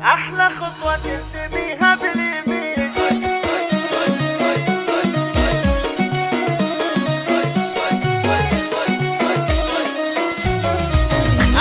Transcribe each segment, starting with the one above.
أحلى خطوة ترسميها باليمين.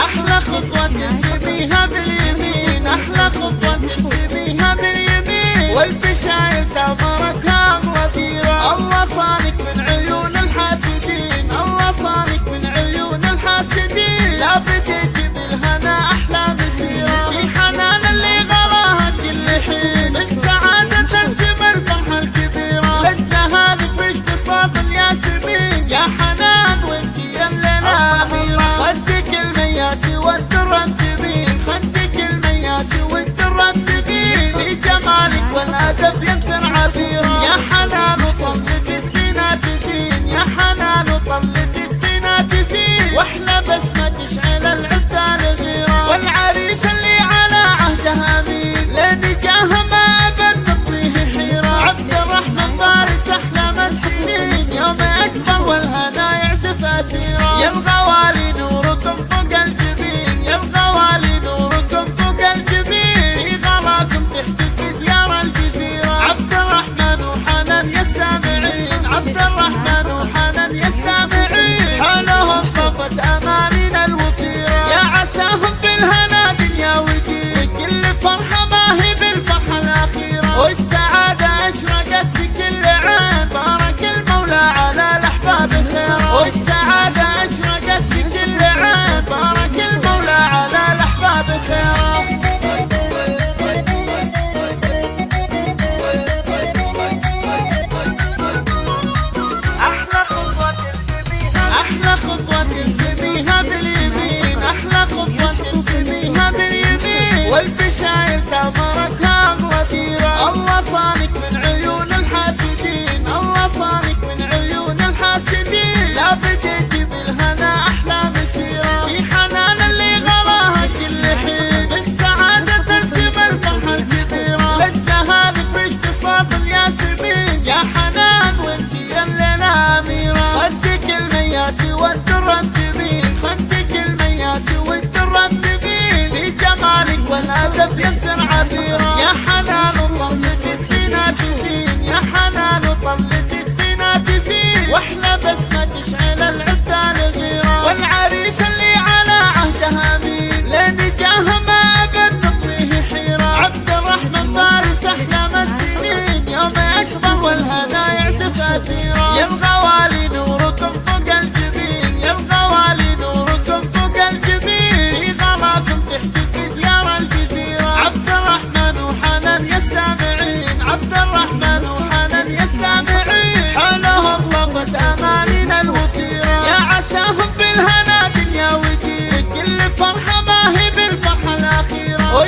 أحلى خطوة ترسميها باليمين، أحلى خطوة ترسميها باليمين، والبشاير سامرتها غديرة. الله صانك من عيون الحاسدين، الله صانك من عيون الحاسدين. لا بديتي بالهنا أحلى مسيرة، في حنان اللي غلاها كل حين، بالسعادة ترسم الفرحة الكبيرة. لجنها نفرش بصوت الياسمين، يا حنان وانتي يا الليلة أميرة. خدك المياسي والدر الثمين، خدك المياسي والدر الثمين، في جمالك والأدب ينثر عبيرة. يا حنان وطلتك فينا تزين، يا حنان وطلتك فينا تزين، واحنا بسمة تشعل العدة الغيرة. والعريس اللي على عهده أمين، لين جاه ما أبد نطريه حيرة. عبد الرحمن فارس أحلام السنين، يوم أكبر والهنا يعزف أثيرا. يا الغوالي نوركم فوق الجبين، يا الغوالي نوركم فوق الجبين، في غلاكم تحتفي ديار الجزيرة. عبد الرحمن وحنان يا السامعين، عبد الرحمن وحنان يا السامعين، حولهم طفت أمانينا الوفيرة. يا عساهم بالهنا دنيا ودين، كل فرحة ما هي بالفرحة الأخيرة، والسعادة أشرقت في كل عين. بارك المولى على الأحباب خيرا، والسعادة أشرقت في كل عين. بارك المولى على الأحباب خيرا. أحلى خطوة ترسميها، أحلى خطوة ترسميها باليمين، أحلى خطوة ترسميها باليمين، والبشاير سامرتها غديرة. الله صانك من عيون الحاسدين، الله صانك من عيون الحاسدين. لا بديتي بالهنا أحلى مسيرة، في حنان اللي غلاها كل حين، بالسعادة ترسم الفرحة الكبيرة. لجنها نفرش بصوت الياسمين، يا حنان وانتي يا الليلة أميرة. خدك المياسي والدر الثمين، خدك المياسي والدر الثمين، في جمالك والأدب ينثر عبيرة. يا حنان وطلتك فينا تزين، يا حنان وطلتك فينا تزين، واحنا بسمة تشعل العدة الغيرة. والعريس اللي على عهده أمين، لين جاه ما أبد نطريه حيرة. عبد الرحمن فارس أحلام السنين، يوم أكبر والهنا يعزف أثيرا. يا الغوالي نوركم فوق الجبين، يا الغوالي نوركم فوق الجبين، في غلاكم تحتفي ديار الجزيرة. عبد الرحمن وحنان يا السامعين، عبد الرحمن وحنان يا السامعين، حولهم طفت أمانينا الوفيرة. يا عساهم بالهنا دنيا ودين، كل فرحة ما هي بالفرحة الأخيرة.